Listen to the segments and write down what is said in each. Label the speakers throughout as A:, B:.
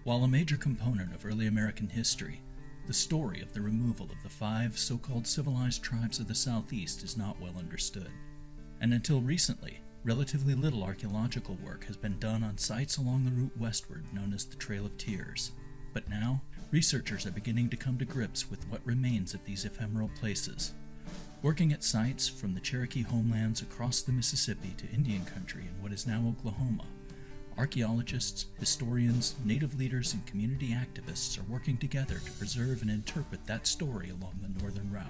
A: While a major component of early American history, the story of the removal of the 5 so-called civilized tribes of the Southeast is not well understood. And until recently, relatively little archaeological work has been done on sites along the route westward known as the Trail of Tears. But now, researchers are beginning to come to grips with what remains of these ephemeral places. Working at sites from the Cherokee homelands across the Mississippi to Indian country in what is now Oklahoma, archaeologists, historians, native leaders, and community activists are working together to preserve and interpret that story along the northern route.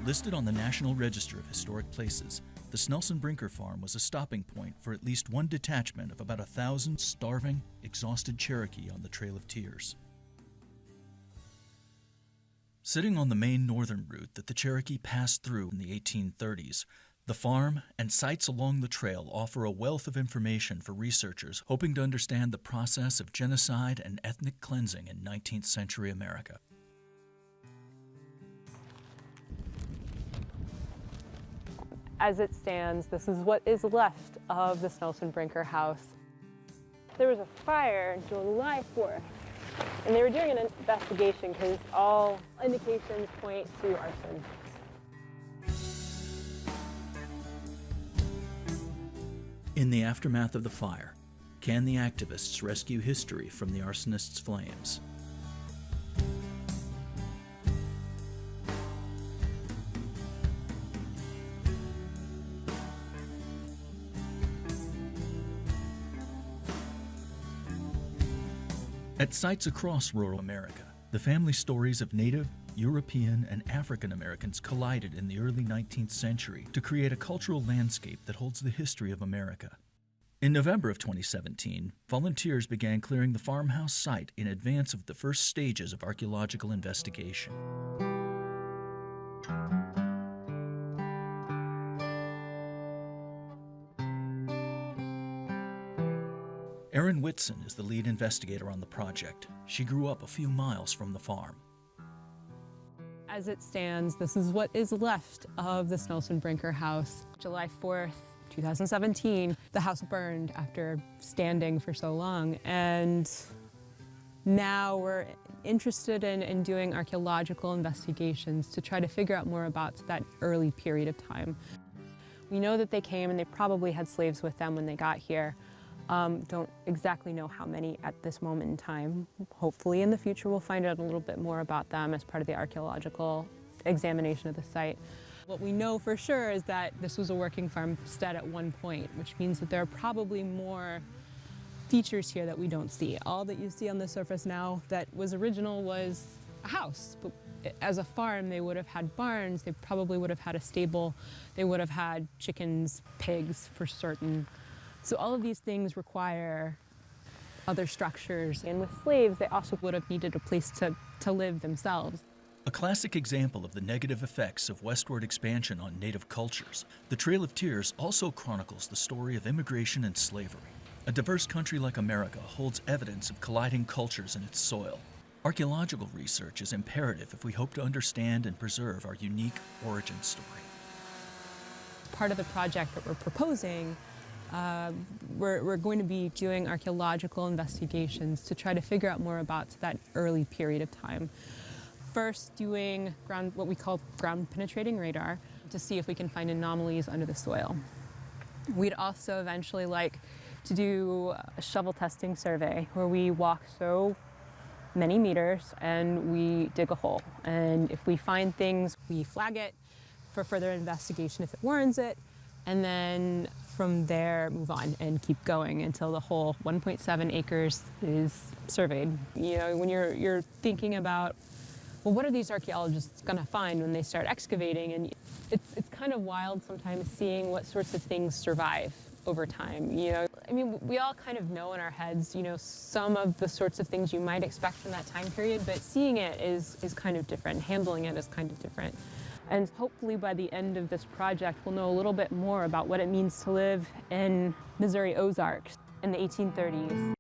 A: Listed on the National Register of Historic Places, the Snelson Brinker Farm was a stopping point for at least one detachment of about 1,000 starving, exhausted Cherokee on the Trail of Tears. Sitting on the main northern route that the Cherokee passed through in the 1830s, the farm and sites along the trail offer a wealth of information for researchers hoping to understand the process of genocide and ethnic cleansing in 19th century America.
B: As it stands, this is what is left of the Snelson Brinker house. There was a fire July 4th, and they were doing an investigation because all indications point to arson.
A: In the aftermath of the fire, can the activists rescue history from the arsonists' flames? At sites across rural America, the family stories of Native, European, and African Americans collided in the early 19th century to create a cultural landscape that holds the history of America. In November of 2017, volunteers began clearing the farmhouse site in advance of the first stages of archaeological investigation. Erin Whitson is the lead investigator on the project. She grew up a few miles from the farm.
B: As it stands, this is what is left of the Snelson Brinker house. July 4th, 2017, the house burned after standing for so long, and now we're interested in doing archaeological investigations to try to figure out more about that early period of time. We know that they came and they probably had slaves with them when they got here. Don't exactly know how many at this moment in time. Hopefully in the future we'll find out a little bit more about them as part of the archaeological examination of the site. What we know for sure is that this was a working farmstead at one point, which means that there are probably more features here that we don't see. All that you see on the surface now that was original was a house. But as a farm, they would have had barns, they probably would have had a stable, they would have had chickens, pigs for certain. So all of these things require other structures. And with slaves, they also would have needed a place to live themselves.
A: A classic example of the negative effects of westward expansion on native cultures, the Trail of Tears also chronicles the story of immigration and slavery. A diverse country like America holds evidence of colliding cultures in its soil. Archaeological research is imperative if we hope to understand and preserve our unique origin story.
B: Part of the project that we're proposing, we're going to be doing archaeological investigations to try to figure out more about that early period of time. First, doing what we call ground penetrating radar to see if we can find anomalies under the soil. We'd also eventually like to do a shovel testing survey where we walk so many meters and we dig a hole. And if we find things, we flag it for further investigation if it warrants it, and then from there move on and keep going until the whole 1.7 acres is surveyed. You know, when you're thinking about, well, what are these archaeologists going to find when they start excavating? And it's kind of wild sometimes seeing what sorts of things survive over time. You know, I mean, we all kind of know in our heads, you know, some of the sorts of things you might expect from that time period, but seeing it is kind of different. Handling it is kind of different. And hopefully by the end of this project, we'll know a little bit more about what it means to live in Missouri Ozarks in the 1830s.